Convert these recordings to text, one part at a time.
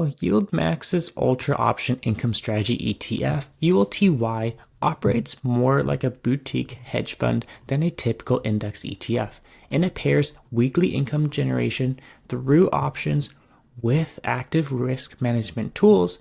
Well, YieldMax's Ultra Option Income Strategy ETF, ULTY, operates more like a boutique hedge fund than a typical index ETF, and it pairs weekly income generation through options with active risk management tools,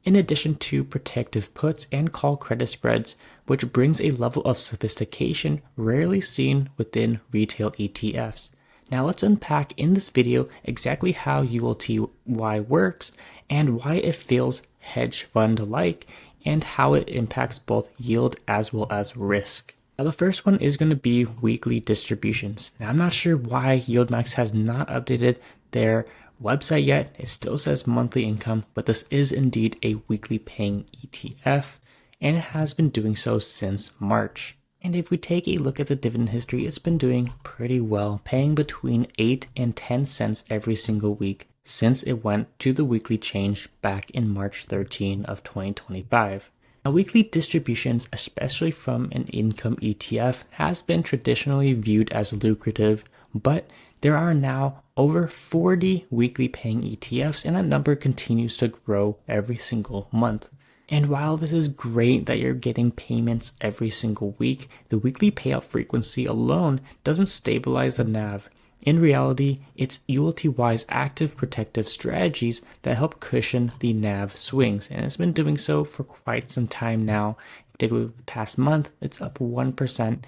in addition to protective puts and call credit spreads, which brings a level of sophistication rarely seen within retail ETFs. Now let's unpack in this video exactly how ULTY works and why it feels hedge fund-like and how it impacts both yield as well as risk. Now the first one is going to be weekly distributions. Now I'm not sure why YieldMax has not updated their website yet. It still says monthly income, but this is indeed a weekly paying ETF, and it has been doing so since March. And if we take a look at the dividend history, it's been doing pretty well, paying between 8 and 10 cents every single week since it went to the weekly change back in March 13 of 2025. Now, weekly distributions, especially from an income ETF, has been traditionally viewed as lucrative, but there are now over 40 weekly paying ETFs, and that number continues to grow every single month. And while this is great that you're getting payments every single week, the weekly payout frequency alone doesn't stabilize the NAV. In reality, it's ULTY's active protective strategies that help cushion the NAV swings, and it's been doing so for quite some time now. Particularly the past month, it's up 1%,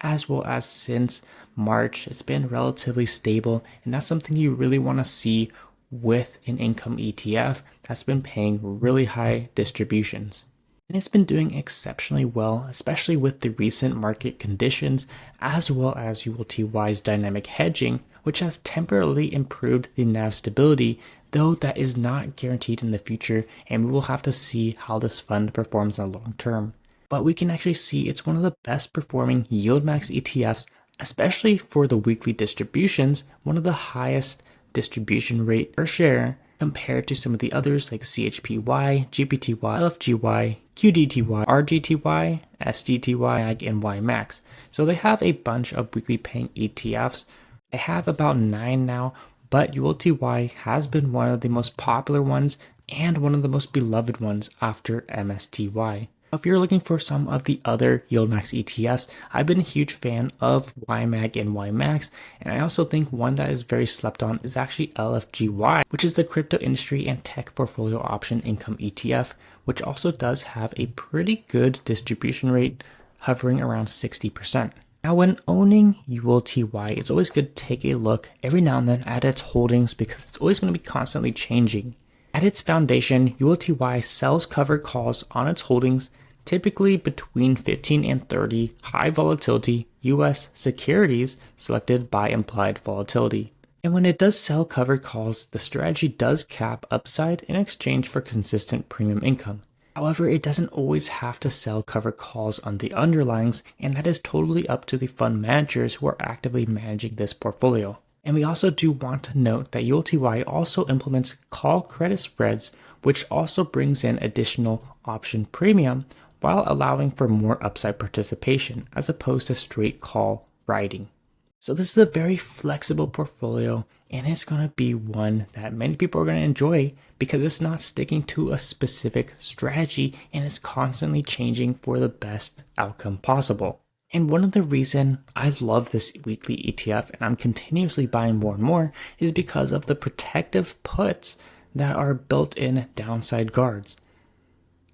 as well as since March, it's been relatively stable, and that's something you really want to see with an income ETF that's been paying really high distributions. And it's been doing exceptionally well, especially with the recent market conditions, as well as ULTY's dynamic hedging, which has temporarily improved the NAV stability, though that is not guaranteed in the future, and we will have to see how this fund performs in the long term. But we can actually see it's one of the best performing YieldMax ETFs, especially for the weekly distributions, one of the highest distribution rate per share compared to some of the others like CHPY, GPTY, LFGY, QDTY, RGTY, SDTY, and YieldMax. So they have a bunch of weekly paying ETFs. They have about 9 now, but ULTY has been one of the most popular ones and one of the most beloved ones after MSTY. If you're looking for some of the other YieldMax ETFs, I've been a huge fan of YMAG and YMAX, and I also think one that is very slept on is actually LFGY, which is the crypto industry and tech portfolio option income ETF, which also does have a pretty good distribution rate, hovering around 60%. Now, when owning ULTY, it's always good to take a look every now and then at its holdings because it's always going to be constantly changing. At its foundation, ULTY sells covered calls on its holdings, typically between 15 and 30 high volatility US securities selected by implied volatility. And when it does sell covered calls, the strategy does cap upside in exchange for consistent premium income. However, it doesn't always have to sell covered calls on the underlyings, and that is totally up to the fund managers who are actively managing this portfolio. And we also do want to note that ULTY also implements call credit spreads, which also brings in additional option premium while allowing for more upside participation as opposed to straight call writing. So this is a very flexible portfolio, and it's going to be one that many people are going to enjoy because it's not sticking to a specific strategy and it's constantly changing for the best outcome possible. And one of the reasons I love this weekly ETF and I'm continuously buying more and more is because of the protective puts that are built-in downside guards.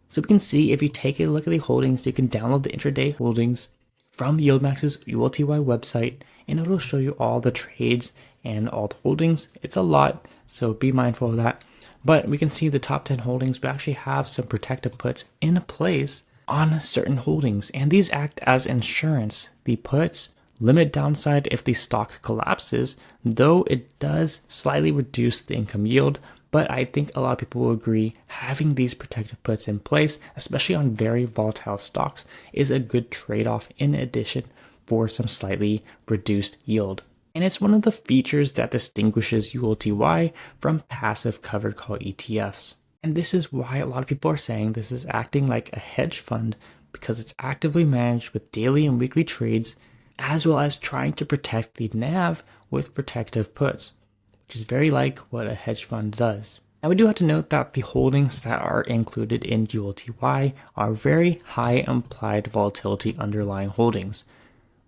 So we can see if you take a look at the holdings, you can download the intraday holdings from YieldMax's ULTY website, and it will show you all the trades and all the holdings. It's a lot, so be mindful of that. But we can see the top 10 holdings. We actually have some protective puts in place on certain holdings, and these act as insurance. The puts limit downside if the stock collapses, though it does slightly reduce the income yield. But I think a lot of people will agree having these protective puts in place, especially on very volatile stocks, is a good trade-off in addition for some slightly reduced yield. And it's one of the features that distinguishes ULTY from passive covered call ETFs. And this is why a lot of people are saying this is acting like a hedge fund, because it's actively managed with daily and weekly trades, as well as trying to protect the NAV with protective puts, which is very like what a hedge fund does. Now we do have to note that the holdings that are included in ULTY are very high implied volatility underlying holdings.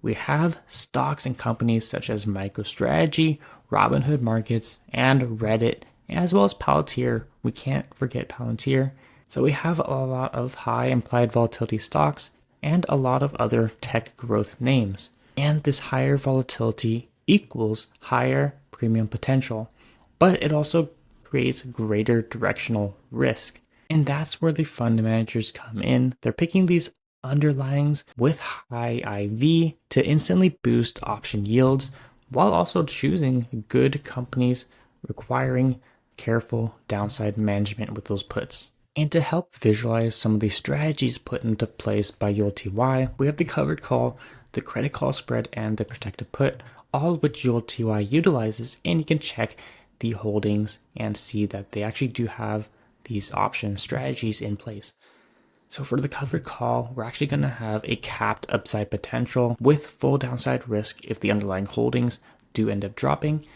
We have stocks and companies such as MicroStrategy, Robinhood Markets, and Reddit, as well as Palantir. We can't forget Palantir. So we have a lot of high implied volatility stocks and a lot of other tech growth names. And this higher volatility equals higher premium potential, but it also creates greater directional risk. And that's where the fund managers come in. They're picking these underlyings with high IV to instantly boost option yields while also choosing good companies requiring careful downside management with those puts. And to help visualize some of these strategies put into place by ULTY, we have the covered call, the credit call spread, and the protected put, all of which ULTY utilizes, and you can check the holdings and see that they actually do have these option strategies in place. So for the covered call, we're actually going to have a capped upside potential with full downside risk if the underlying holdings do end up dropping,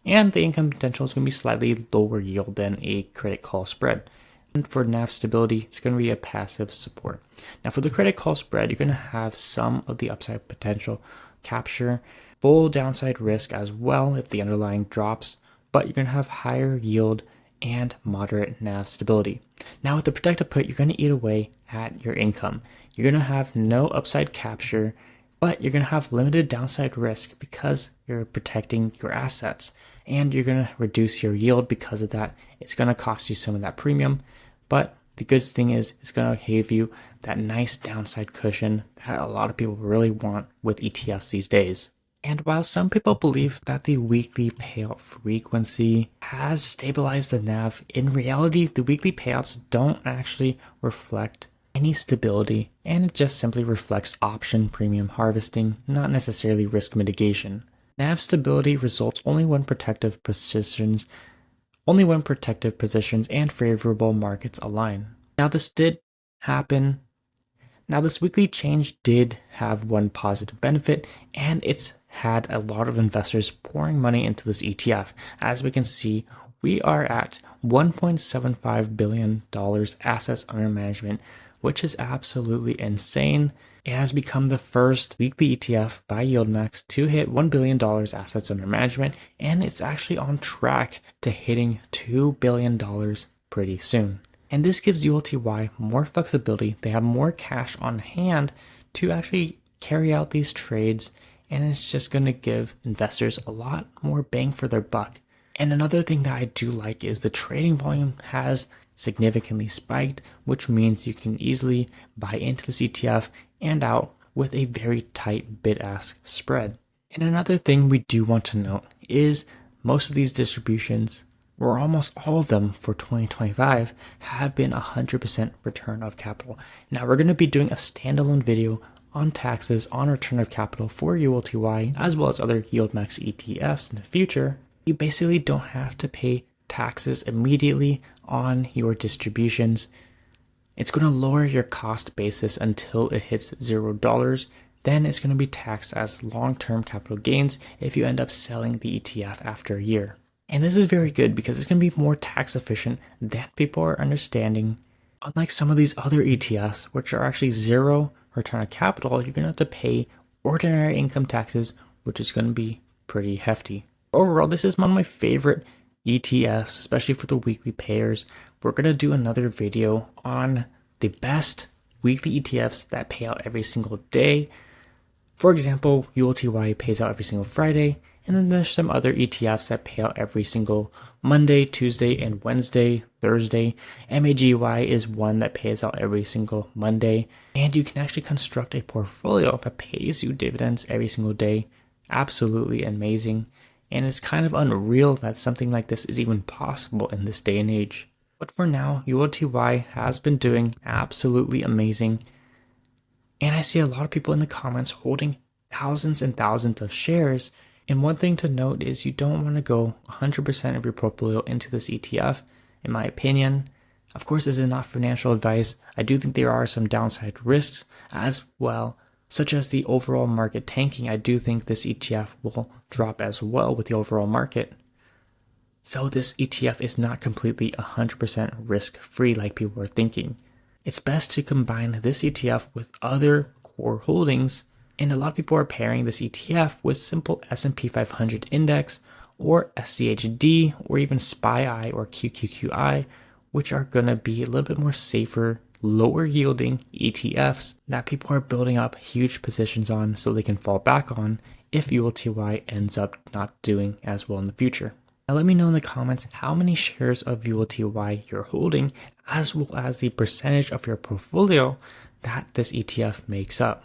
and the income potential is going to be slightly lower yield than a credit call spread. And for NAV stability, it's going to be a passive support. Now for the credit call spread, you're going to have some of the upside potential capture, full downside risk as well if the underlying drops, but you're going to have higher yield and moderate NAV stability. Now with the protected put, you're going to eat away at your income. You're going to have no upside capture, but you're going to have limited downside risk because you're protecting your assets, and you're going to reduce your yield because of that. It's going to cost you some of that premium, but the good thing is it's going to give you that nice downside cushion that a lot of people really want with ETFs these days. And while some people believe that the weekly payout frequency has stabilized the NAV, in reality, the weekly payouts don't actually reflect any stability, and it just simply reflects option premium harvesting, not necessarily risk mitigation. NAV stability results only when protective positions and favorable markets align. Now this weekly change did have one positive benefit, and it's had a lot of investors pouring money into this ETF. As we can see, we are at $1.75 billion assets under management, which is absolutely insane. It has become the first weekly ETF by YieldMax to hit $1 billion assets under management, and it's actually on track to hitting $2 billion pretty soon. And this gives ULTY more flexibility. They have more cash on hand to actually carry out these trades, and it's just going to give investors a lot more bang for their buck. And another thing that I do like is the trading volume has significantly spiked, which means you can easily buy into this ETF and out with a very tight bid-ask spread. And another thing we do want to note is most of these distributions, or almost all of them for 2025, have been 100% return of capital. Now we're going to be doing a standalone video on taxes on return of capital for ULTY, as well as other YieldMax ETFs in the future. You basically don't have to pay taxes immediately on your distributions. It's going to lower your cost basis until it hits $0. Then it's going to be taxed as long-term capital gains if you end up selling the ETF after a year. And this is very good because it's going to be more tax efficient than people are understanding. Unlike some of these other ETFs, which are actually zero return on capital, you're going to have to pay ordinary income taxes, which is going to be pretty hefty. Overall, this is one of my favorite ETFs, especially for the weekly payers. We're going to do another video on the best weekly ETFs that pay out every single day. For example, ULTY pays out every single Friday, and then there's some other ETFs that pay out every single Monday, Tuesday, and Wednesday, Thursday. MAGY is one that pays out every single Monday, and you can actually construct a portfolio that pays you dividends every single day. Absolutely amazing. And it's kind of unreal that something like this is even possible in this day and age. But for now, ULTY has been doing absolutely amazing. And I see a lot of people in the comments holding thousands and thousands of shares. And one thing to note is you don't want to go 100% of your portfolio into this ETF, in my opinion. Of course, this is not financial advice. I do think there are some downside risks as well, such as the overall market tanking. I do think this ETF will drop as well with the overall market. So this ETF is not completely 100% risk-free like people are thinking. It's best to combine this ETF with other core holdings, and a lot of people are pairing this ETF with simple S&P 500 index or SCHD or even SPY or QQQI, which are going to be a little bit more safer, lower yielding ETFs that people are building up huge positions on so they can fall back on if ULTY ends up not doing as well in the future. Now let me know in the comments how many shares of ULTY you're holding, as well as the percentage of your portfolio that this ETF makes up.